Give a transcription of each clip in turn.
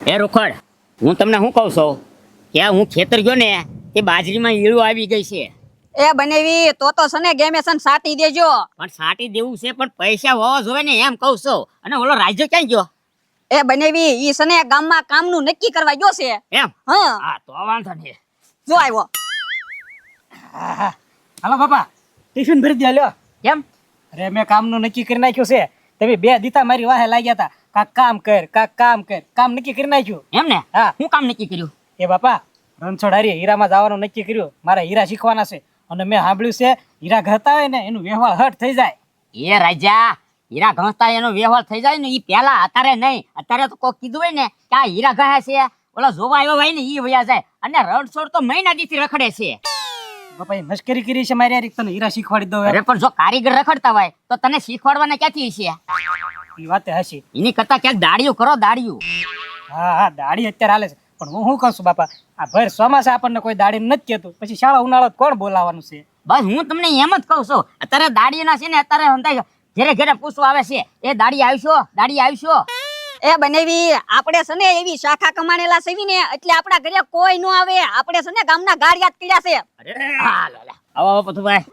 એ રોકડ, હું તમને શું કહું છું કે હું ખેતર ગયો ને એ બાજરીમાં ઈળું આવી ગઈ છે. એ બનેવી તો સને ગેમેશન સાટી દેજો. પણ સાટી દેવું છે પણ પૈસા હોવા જોઈએ ને એમ કહું છું. અને ઓલો રાજ્ય ક્યાં ગયો? એ બનેવી ઈ સને ગામમાં કામનું નક્કી કરવા ગયો છે. એમ? હા હા તો વાંધો નહીં. જો આવ્યો. હાલો બાપા, ટિફિન ભરી દે લ્યો. કેમ? અરે મેં કામનું નક્કી કરી નાખ્યું છે. તમે 2 દીતા મારી વાહે લાગ્યા હતા. કાક કામ કર, કાક કામ કર. કામ નક્કી કરી નાખ્યું. એમ ને? હા. હું કામ નક્કી કર્યું? એ બાપા, રણછોડ હારી હીરામાં જવાનું નક્કી કર્યું. મારા હીરા શીખવાના છે. અને મેં સાંભળ્યું છે હીરા ઘતા હોય ને એનું વ્યવહાર હટ થઈ જાય. એ રાજા, હીરા ઘસતા એનો વ્યવહાર થઈ જાય ને ઈ પેલા, અત્યારે નહીં. અત્યારે તો કોઈ કીધું હોય ને કે આ હીરા ઘહે છે, ઓલા જોવા આવ્યો હોય ને ઈ વયા જાય. અને રણછોડ તો મહિના દીથી રખડે છે. બાપા એ મશ્કરી કરી છે મારી યાર, તને હીરા શીખવાડી દઉં. અરે પણ જો કારીગર રખડતા હોય તો તને શીખવાડવાના ક્યાંથી છે? એ વાતે હસી. એની કરતા ક્યાંક દાડિયું કરો, દાડિયું. હા હા, દાઢી અત્યારે હાલે છે. પણ હું શું કહું છું બાપા, આ ભર ચોમાસા આપણને કોઈ દાઢી નથી કહેતું, પછી શાળા ઉનાળો કોણ બોલાવાનું છે? બસ હું તમને એમ જ કહું છું. અત્યારે દાડિયાના છે ને અત્યારે હંતાઈ ઘરે ઘરે પૂછવા આવે છે, એ દાડી આવશો, દાડી આવશો. એ બનેવી આપણે સને એવી શાખા કમાણેલા છે ને એટલે આપણા ઘરે કોઈ ન આવે. આપણે સને ગામના ગાડિયાત કર્યા છે. અરે હા લે લે. આવો પતુભાઈ.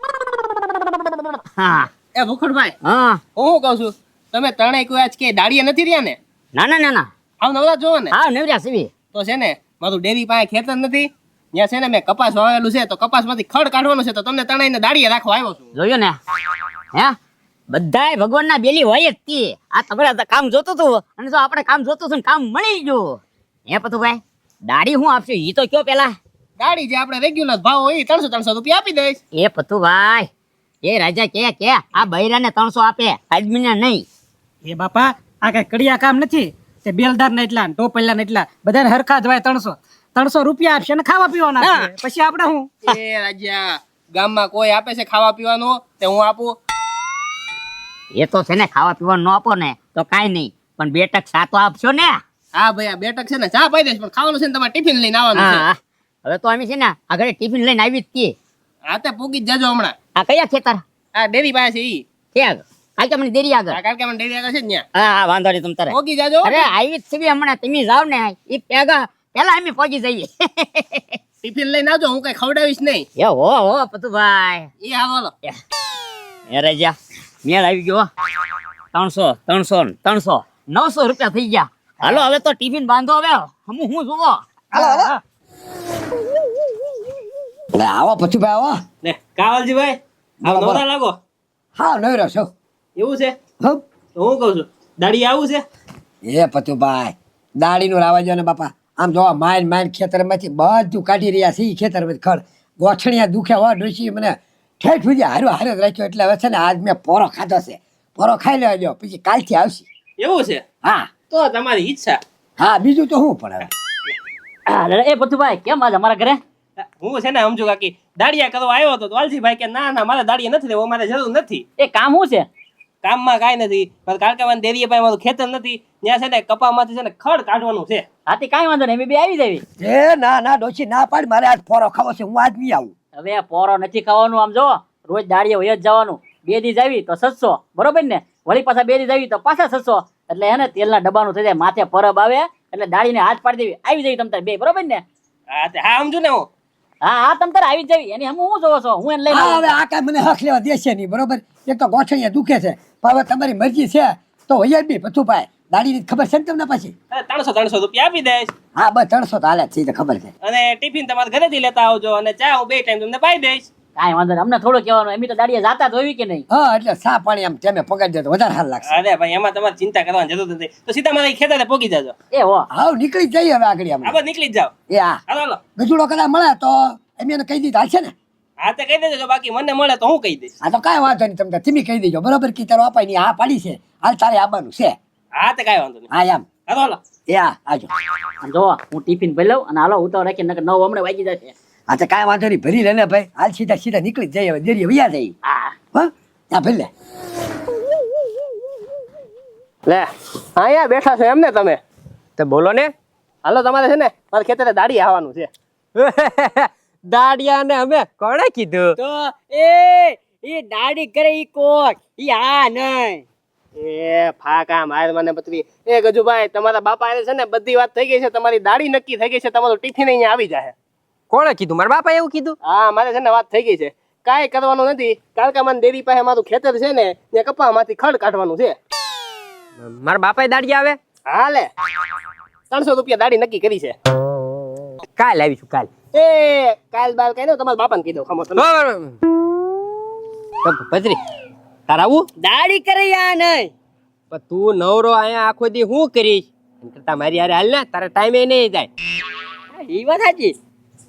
હા એ ભૂખડભાઈ, હા. હું શું કહું છું, તમે ત્રણેય કોઈ આજ કે દાડિયા નથી રહ્યા ને? ના ના ના ના. આવ નવરા જોવો ને હા નવર્યા સીવી. તો છે ને મારું ડેરી પાસે ખેતર નથી, ત્યાં છે ને મેં કપાસ વાવેલું છે, તો કપાસમાંથી ખડ કાઢવાનું છે, તો તમને ત્રણેયને દાડિયા રાખવા આવ્યો છું. જોયું ને? હે બધાય ભગવાનના બેલી હોય જ તી. આ તમારે કામ જોતું હતું અને જો આપણે કામ જોતું હતું ને કામ મળી ગયું. હે પતુભાઈ, દાડી હું આપશું ઈ તો કયો પેલા. દાડી જે આપણે રેગ્યુલર ભાવ હોય 300 રૂપિયા આપી દઈશ. એ પતુભાઈ, એ રાજા કે આ બૈરાને 300 આપે, આદમીને નહીં. એ બાપા, આ કઈ કડિયા કામ નથી. તે બેલદાર ને એટલા, ટોપલ્લા ને એટલા, બધાને હરખા જ હોય. 300 રૂપિયા આપશે ને ખાવા પીવાના આપશે. પછી આપણે હું એ રાજા, ગામમાં કોઈ આપે છે ખાવા પીવાનું તે હું આપું? એ તો છે ને ખાવા પીવાનું ન આપો ને તો કાંઈ નહીં, પણ 2 ટક સા તો આપશો ને. હા ભાઈ, આ 2 ટક છે ને ચા પાઈ દઈશ, પણ ખાવાનું છે ને તમારે ટિફિન લઈને આવવાનું છે. હા હવે તો અમે છે ને આગળ ટિફિન લઈને આવી જ છીએ. હા તે પૂગી જ જાજો હમણાં. આ કયા ખેતર આ ડેરી પાસે છે ઈ. છે આગળ? કાલ કે મને દેરી આગળ. આ કારણ કે મને ડેરી આગળ છે ને ત્યાં. હા હા વાંધો નહીં, તમ તારે પૂગી જાજો. અરે આવી જ છીએ હમણાં. તમે જાવ ને એ પેલા અમે પહોંચી જઈએ. ટિફિન લઈને આવજો, હું કઈ ખવડાવીશ નહીં. એ હો પતુભાઈ. એ હા બોલો. એ રાજા મેળ આવી ગયો. 300 900 રૂપિયા થઈ ગયા. હાલો હવે તો ટિફિન બાંધો. હવે હું જોવો. હાલો. આવો પછી ભાઈ આવો. ને કાવલજીભાઈ, આવ નવરા લાગો. હા નવરો છો. એવું છે? હપ. તો હું કહું છું, દાડી આવું છે? એ પતુભાઈ, દાડીનું રાવા જો ને બાપા. આમ જોવા માઇન ખેતરમાંથી બધું કાઢી રહ્યા છે. ઈ ખેતરમાંથી ખડ ગોઠણિયા દુખ્યા હોય ડોસી મને ઠેઠ સુધી હારો જ રાખ્યો. એટલે હવે છે ને આજ મેં પોરો ખાધો છે. પોરો ખાઈ લેવા જો, પછી કાલથી આવશે. એવું છે? હા તો તમારી ઈચ્છા. હા, બીજું તો શું પણ હવે. એ પતુભાઈ કેમ આજ અમારા ઘરે? હું છે ને સમજુ કાકી દાડિયા કરવા આવ્યો હતો, તો વાલજીભાઈ કે ના મારે દાડિયા નથી લેવો, મારે જરૂર નથી. એ કામ શું છે? કામમાં કાંઈ નથી, પણ કારણ કે મને ડેરીએ પાસે મારું ખેતર નથી, ત્યાં છે ને કપામાંથી છે ને ખડ કાઢવાનું છે. હાથી કાંઈ વાંધો નહીં, અમે બે આવી જાવી. એ ના ડોસી ના પાડ, મારે આજ પોરો ખાવો છે. હું આજ નહીં આવું. હવે પોરો નથી ખાવાનું. આમ જો રોજ દાડીએ હોય જ જવાનું. 2 દી જાવી તો 700, બરોબર ને? વળી પાછા 2 દી જાવી તો પાછા 700. એટલે હે ને તેલના ડબ્બાનું થઈ જાય, માથે પરબ આવે એટલે દાડીને હાથ પાડી દેવી. આવી જવી તમ તારે બે, બરોબર ને? હા સમજુ ને હું. હા તમ તારે આવી જવી. એની હું જોવો છો, હું એને લઈને હા હવે આ કાંઈ મને હક લેવા દેશે નહીં, બરોબર? એક તો ગોઠણિયા દુખે છે, પણ હવે તમારી મરજી છે તો હોય જ બી પતુભાઈ. દાડીની ખબર છે ને તમને પછી? 300 રૂપિયા આપી દઈશ. હા બસ 300 તો હાલે જ છે, એ તો ખબર છે. અને ટિફિન તમારે ઘરેથી લેતા આવજો, અને ચા હું 2 ટાઈમ તમને પાઈ દઈશ. કાંઈ વાંધો નહીં, અમને થોડું કહેવાનું. એમ તો દાડીએ જાતા જ હોવી કે નહીં? હા એટલે સા પાણી આમ તમે પગાડી દે તો વધારે સારું લાગશે. અરે ભાઈ, એમાં તમારે ચિંતા કરવાની જરૂર નથી, તો સીધા મારા ખેતરે પોગી જાજો. એ હો હાવ નીકળી જઈએ હવે આગળ આમ. આપણે નીકળી જ જાવ. એ હા, હાલો. ગજુડો કદાચ મળે તો એમ એને કહી દીધા છે ને. હા તે કહી દેજો, બાકી મને મળે તો હું કહી દઈશ. આ તો કાંઈ વાંધો નહીં, તમને તમે કહી દેજો, બરોબર? કે તારો અપાય નહીં, હા પાડી છે, હાલ તારે આવવાનું છે. હા તે કાંઈ વાંધો નહીં. હા એમ. હાલો. એ હા આજો. આમ જો હું ટિફિન ભરી લઉં અને હાલો ઉતાવળ રાખીને નકર 9 હમણાં વાગી જશે. હા તો કાંઈ વાંધો નહીં, ભરી લે ને ભાઈ. હાલ સીધા નીકળી જ જઈએ હવે, દેરીએ વૈયા જઈએ. હા હા ત્યાં ભરી લે. લે અહીંયા બેઠા છો એમ ને તમે? તો બોલો ને. હાલો, તમારે છે ને મારા ખેતરે દાડી આવવાનું છે. દાડિયા ને અમે કોણે કીધું? તો એ દાડી કરે ઈ કોક ઈ આ નહીં. એ ફાકા માર મને પતરી. એ ગજુભાઈ તમારા બાપા હારે છે ને બધી વાત થઈ ગઈ છે, તમારી દાઢી નક્કી થઈ ગઈ છે, તમારું ટિફિન અહીંયા આવી જાય. કોણે કીધું? મારા બાપા એવું કીધું? હા મારે છે ને વાત થઈ ગઈ છે, કાંઈ કરવાનું નથી. કાલકામાન ડેરી પાસે મારું ખેતર છે ને ત્યાં કપામાંથી ખડ કાઢવાનું છે. મારા બાપાએ દાડી આવે? હાલે 300 રૂપિયા દાઢી નક્કી કરી છે. કાલ આવીશું કાલ. એ કાલ બાર કઈ ને તમારા બાપાને કહી દો. ખમો તમે ભદ્રી તાર આવું? દાડી કરી આ નહીં. પણ તું નવરો અહીંયા આખો દી શું કરીશ? એમ કરતા મારી હારે હાલ ને, તારે ટાઈમે નહીં જાય. ઈ વાત સાચી.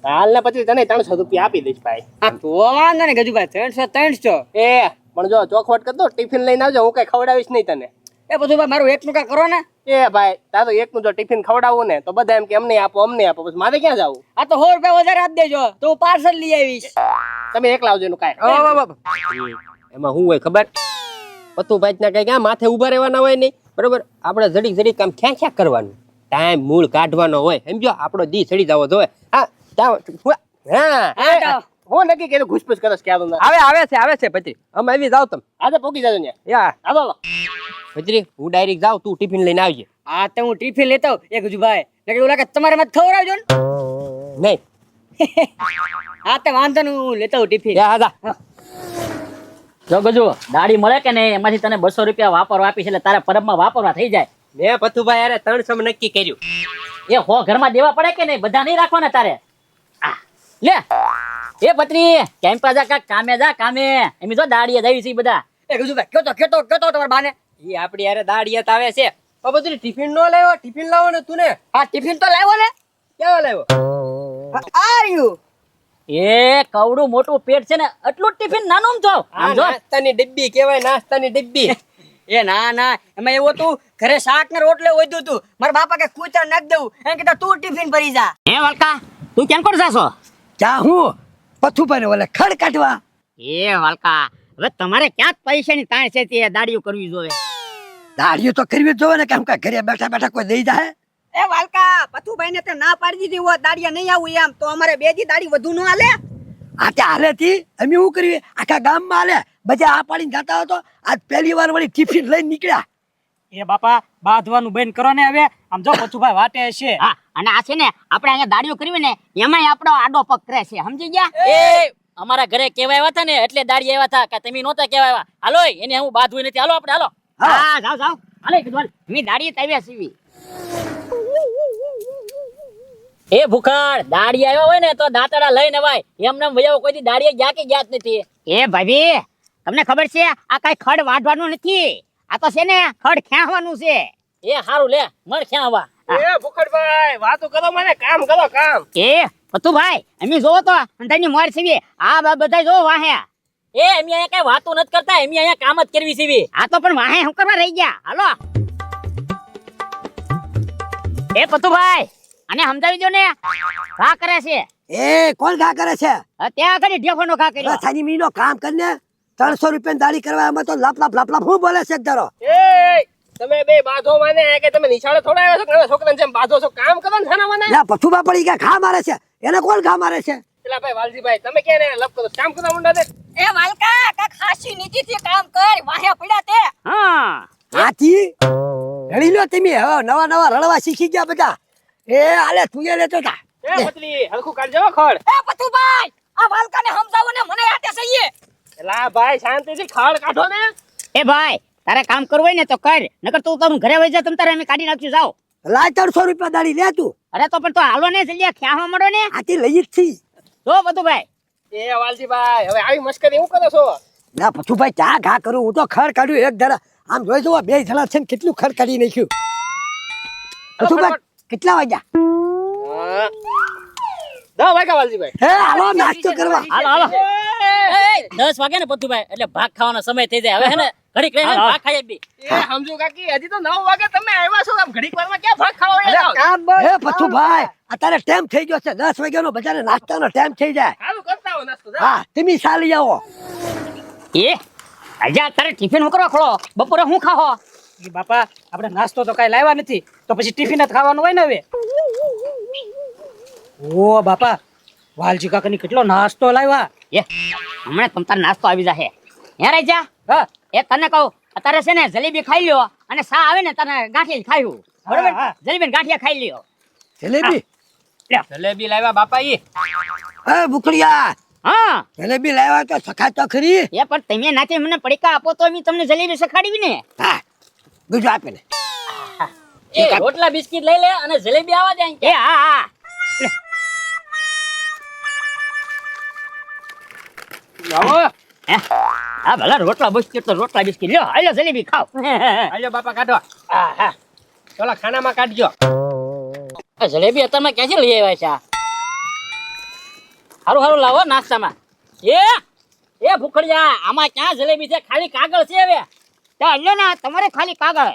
હાલ ને પછી તને 300 રૂપિયા આપી દઈશ ભાઈ. આ તો વાંધો ને ગજુભાઈ 300. એ પણ જો ચોખવટ કર દો, ટિફિન લઈને આવજો, હું કઈ ખવડાવીશ નહીં તને. એ બધું ભાઈ મારું એકનું કા કરો ને. એ ભાઈ તારું એકનું જો ટિફિન ખવડાવવું ને તો બધા એમ કે અમને આપો અમને આપો, પછી મારે ક્યાં જવું? આ તો 100 રૂપિયા વધારે આપી દેજો તો હું પાર્સલ લઈ આવીશ. તમે એકલા આવજો એનું કાંઈ. એમાં શું હોય ખબર? પતુભાઈ ના કઈ ક્યાં માથે ઉભા રહેવાના હોય નહીં, બરોબર? આપણે જડીક જડીક કામ ક્યાં કરવાનું, ટાઈમ મૂળ કાઢવાનો હોય, સમજો? આપણો દી સડી જવો જોઈએ. હા હા હું નક્કી કર્યું ઘૂસપૂસ કરસ ક્યાં ના. આવે છે ભત્રી. અમે આવી જાવ તમે. આજે પોકી જાજો ને. યા હાલો ભત્રી હું ડાયરેક્ટ જાઉં, તું ટિફિન લઈને આવજે. આ તો હું ટિફિન લેતો એક ગજુભાઈ ને કે ઓલા કે તમારે મત ખવડાવજો ને. નહીં હા તો વાંધો નહીં હું લેતો ટિફિન. યા હા જો ગજુ દાડી મળે કે નહીં એમાંથી તને 200 રૂપિયા વાપરવા આપીશ એટલે તારે પરબમાં વાપરવા થઈ જાય. મેં પથુભાઈ અરે 300 માં નક્કી કર્યું. એ હો ઘરમાં દેવા પડે કે નહીં? બધા નહીં રાખવાના તારે. આ, લે એ પત્ની કેમ પા જા, કાક કામે જા કામે. એમ જો દાડીએ જાવી છે બધા. એ ગજુભાઈ કેતો તમારા બાને. ઈ આપડી યારે દાડિયાત આવે છે. પણ બધું ટિફિન નો લાવ્યો, ટિફિન લાવો ને તું ને. હા ટિફિન તો લાવ્યો ને. ક્યાં લાવ્યો? આ રહ્યું. એ કવડું મોટું પેટ છે ને એટલું ટિફિન નાનું છો. આમ જો નાસ્તાની ડબ્બી કહેવાય, નાસ્તાની ડબ્બી. એ ના એમાં એવું તું ઘરે શાક ને રોટલે વધ્યું તું મારા બાપા કે કૂચા નાખ દઉં એમ કીધું તું ટિફિન ભરી જા. હે વાલકા તું કેમ કોણ જાશો? ક્યાં હું પથુભાઈ ઓલે ખડ કાઢવા. એ વાલકા હવે તમારે ક્યાં પૈસાની તાણ છે તે દાડીઓ કરવી જોઈએ. દાડીઓ તો કરવી જ જોવે ને, કેમ કે ઘરે બેઠા બેઠા કોઈ દઈ જાય. એ વાલકા પથુભાઈ ને તે ના પાડી દીધી હોત દાડિયા નહીં આવું એમ તો અમારે બે દી દાડી વધુ ન હાલે. આ તે હાલે થી અમે શું કરીએ? આખા ગામમાં હાલે, બધા આ પાડીને જતા હતો. આજ પહેલી વાર વળી ટિફિન લઈને નીકળ્યા. એ બાપા બાંધવાનું બંધ કરો ને હવે. આમ જો પછુભાઈ વાટે છે. હા અને આ છે ને આપણે અહીંયા દાડીઓ કરવી ને એમાંય આપણો આડો પગ કરે છે, સમજી ગયા? એ અમારા ઘરે કેવા આવ્યા હતા ને એટલે દાડી આવ્યા હતા કે તમે નહોતા કેવા આવ્યા. હાલો એને હું બાંધવું નથી. હાલો આપણે હાલો. હા જાવ હાલે કીધું મેં દાડી આવ્યા સીવી. એ ભૂખડ દાડી આવ્યો હોય ને તો દાંતડા લઈને વાય, એમને વયાવો કોઈ દી દાડીએ ગયા કે ગયા જ નથી. એ ભાભી તમને ખબર છે આ કઈ ખડ વાઢવાનું નથી, આ તો છે ને ખડ ખેંચવાનું છે. એ હારું લે મણ ખેંચવા. એ ભૂખડભાઈ વાતો કરો, મને કામ કરો કામ. એ પતુભાઈ અમે જોવો તો અંધાની મોર સીવી આ બધા જો વાહે. એ અમે અહીંયા કઈ વાતો નથી કરતા, અમે અહીંયા કામ જ કરવી સીવી. આ તો પણ વાહે હું કરવા રહી ગયા. હાલો એ પતુભાઈ અને સમજાવી દો ને ઘા કરે છે. એ કોણ ઘા કરે છે? ત્યાં આગળ ઢેફોનો ઘા કર્યો. સાની મીનો કામ કરીને 300 રૂપિયા દાડી કરવા એમાં તો લપ લપ હું બોલે છે ધરો. એ તમે બે બાધો માને કે તમે નિશાળે થોડા આવ્યા છો કે નાના છોકરાને જેમ બાધો છો? કામ કરો ને ખાના મને. યા પથુબા પડી ગયા ઘા મારે છે. એને કોણ ઘા મારે છે? પેલા ભાઈ વાલજીભાઈ તમે ક્યાં ને લપ કરો, કામ કરવા માંડો દે. એ વાલકા કાક હાસી નીતિ થી કામ કર વાહે પડ્યા તે. હા હાથી રડી લો તમે. હવે નવા રડવા શીખી ગયા બધા. એ આલે તું એ લેતો તા. એ પતલી હલકું કાઢજો ખડ. એ પથુભાઈ આ વાલકા ને સમજાવો ને મને આતે સહીએ. એલા ભાઈ શાંતિથી ખડ કાઢો ને. એ ભાઈ તારે કામ કરવું હોય ને તો કર, નકર તું તારું ઘરે વઈ જા. તમ તારે અમે કાઢી નાખશું. જાઓ. લાય 300 રૂપિયા દાડી લે તું. અરે તો પણ તો હાલો ને જલ્દી ખ્યાવા મળો ને. આથી લઈ જ છી. જો પતુભાઈ એ વાલજીભાઈ હવે આવી મસ્કરી હું કરો છો? ના પથુભાઈ ચા ઘા કરું હું તો ખડ કાઢ્યું એક ધરા. આમ જોઈ જુઓ બે જણા છે ને કેટલું ખડ કાઢી નાખ્યું. પથુભાઈ કેટલા વાગ્યા? 10 વાગ્યા વાલજીભાઈ. હે હાલો નાસ્તો કરવા. હાલો 10 વાગે ને પતુભાઈ એટલે ભાગ ખાવાનો સમય થઈ જાય. હવે હે ને ઘડીક રહીને ભાગ ખાઈ બી. એ સમજુ કાકી હજી તો 9 વાગે તમે આવ્યા છો, આમ ઘડીક વારમાં ક્યાં ભાગ ખાવા આવ્યા? હે પથુભાઈ અત્યારે ટાઈમ થઈ ગયો છે 10 વાગ્યાનો, બધાને નાસ્તાનો ટાઈમ થઈ જાય. સારું કરતા હો નાસ્તો. હા તમે ચાલી આવો. એ આજે તારે ટિફિન હું કરવા ખોલો? બપોરે હું ખાહો? એ બાપા આપણે નાસ્તો તો કઈ લાવ્યા નથી તો પછી ટિફિન જ ખાવાનું હોય ને હવે. ઓ બાપા વાલજી કાકાની કેટલો નાસ્તો લાવ્યા. એ હમણાં તમ તાર નાસ્તો આવી જાહે. હે રાજા હા એ તને કહું અત્યારે છે ને જલેબી ખાઈ લ્યો અને સા આવે ને તને ગાંઠિયા ખાયું બરોબર હા. જલેબી ને ગાંઠિયા ખાઈ લ્યો જલેબી જલેબી લાવ્યા બાપા ઈ એ ભૂખડિયા હા જલેબી લાવ્યા તો સખા તો ખરી એ પણ તમે નાથી મને પડીકા આપો તો મેં તમને જલેબી શખાડવી ને હા બીજું આપે ને એ રોટલા બિસ્કિટ લઈ લે અને જલેબી આવા દે અહીં. એ હા હા લાવો હા ભલા રોટલા બિસ્કિટ તો રોટલા બિસ્કિટ લ્યો હાલો જલેબી ખાઓ હાલ્યો બાપા કાઢો હા હા ચોલા ખાનામાં કાઢજો આ જલેબી અત્યારમાં ક્યાંથી લઈ આવ્યા છે આ? હારું હારું લાવો નાસ્તામાં. એ ભૂખડિયા આમાં ક્યાં જલેબી છે? ખાલી કાગળ છે હવે. તો લ્યો ને તમારે ખાલી કાગળ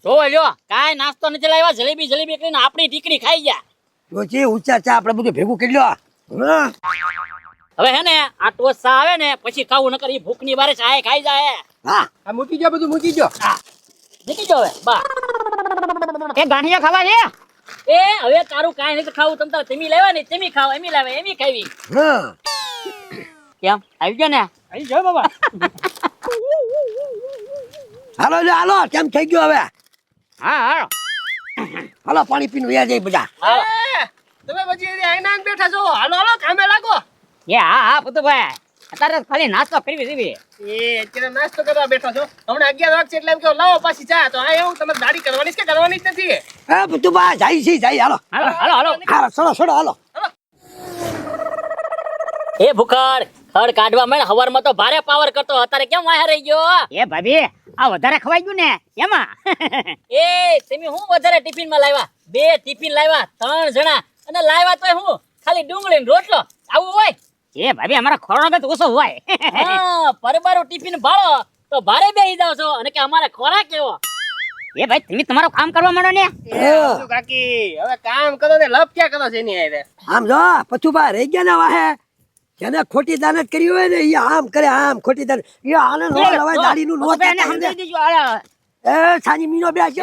જોવો લ્યો કાંઈ નાસ્તો નથી લાવ્યા. જલેબી જલેબી કરીને આપણી ટીકડી ખાઈ ગયા. તો છે ઊંચા ચા આપણે બધું ભેગું કરી લો હા હવે હે ને આ ટોસ ચા આવે ને પછી ખાવું, નકર ઈ ભૂખની બારે ચાય ખાઈ જાય. હા આ મૂકી જો બધું મૂકી જો નીકળી જાવ હવે બા. એ ગાંઠિયા ખાવા છે એ હવે તારું કાંઈ નથી ખાવું. તમ તાર તમે લાવ્યા ને તમે ખાવ, એમી લાવે એમી ખાવી. હા કેમ આવી ગયો ને અહીં જો બાબા. હાલો લે હાલો કેમ થઈ ગયો હવે હા હા હાલો પાણી પીને વ્યા જાય બધા તમે પછી આઈના બેઠા છો, હાલો હાલો કામે લાગો. એ હા હા પુતુભાઈ અત્યારે ખાલી નાસ્તો કરવી દીધી એ અત્યારે નાસ્તો કરવા બેઠા છો, હમણાં 11 વાગશે એટલે એમ કહો લાવો પાછી ચા. તો આ એવું તમારે દાઢી કરવાની છે કે કરવાની જ નથી? એ બધું બા જાય છે જાય હાલો હાલો હાલો હાલો હાલો સડો સડો હાલો એ ભૂખડ ખડ કાઢવા માંડ. હવારમાં તો ભારે પાવર કરતો, અત્યારે કેમ વાયા રહી ગયો? એ ભાભી આ વધારે ખવાઈ ગયું ને એમાં એ તમે હું વધારે ટિફિન માં લાવ્યા? 2 ટિફિન લાવ્યા, 3 જણા, અને લાવ્યા તોય હું ખાલી ડુંગળી ને રોટલો. આવું હોય? એ ભાભી અમારા ખોરાક જ ઓછો હોય હા, પરબારું ટિફિન ભાળો તો ભારે બેહી જાવ છો, અને કે અમારે ખોરાક કેવો? એ ભાઈ તમે તમારું કામ કરવા માંડો ને એ હજુ કાકી હવે કામ કરો ને લપ ક્યાં કરો છો એની હારે? આમ જો પછુબા રહી ગયા ને વાહે જેને ખોટી દાનત કરી હોય ને એ આમ કરે આમ ખોટી દાનત એ આનંદ હોય લવાય દાડીનું નો પુતુભાઈ, એને સમજાવી દેજો હાલો. એ સાની મીનો બે છે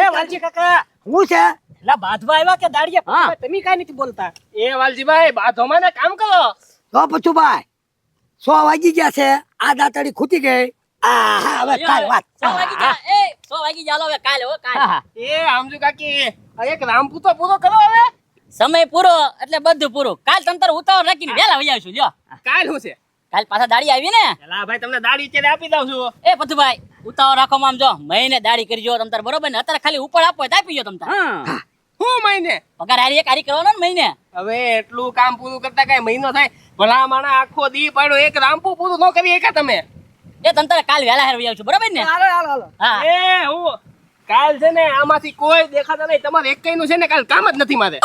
એ વાલજી કાકા હું છે લા બાંધવા આવ્યા કે દાડિયા? હા. તમે કાંઈ નથી બોલતા. એ વાલજીભાઈ બાધોમાં ને કામ કરો. તો પછુભાઈ 100 વાગી ગયા છે આ દાતડી ખૂટી ગઈ આ હા હવે કાલ વાત 6 વાગી જા. એ 6 વાગી જા. હવે કાલે હો કાલે. હા, હા. એ આમજુ કાકી આ એક રામપુ તો પૂરો કરો હવે. સમય પૂરો એટલે બધું પૂરું. કાલ તંતર ઉતાવળ રાખીને વેલા વહી આવશું. લ્યો કાલ શું છે? કાલ પાછા દાડી આવી ને. એલા ભાઈ તમને દાઢી અત્યારે આપી દઉં છું. એ પથુભાઈ ઉતાવળ રાખો આમ જો મહિને દાડી કરજો તમતાર, બરોબર ને? અત્યારે ખાલી ઉપર આપો તો આપી જો તમતાર. હા. હું મહિને પગાર હારી એક હારી કરવાનો ને મહિને. હવે એટલું કામ પૂરું કરતા કઈ મહિનો થાય? ભલા માણા આખો દી પાડ્યો એક રામપુ પૂરું ન કરી એકા તમે? એ તમતાર કાલ વેલા હાર વહી આવશું, બરોબર ને? હાલો હાલો હાલો. હા. એ હું કાલ છે ને આમાંથી કોઈ દેખાતા નહીં, તમારે એક નું છે ને કાલ કામ જ નથી મારે.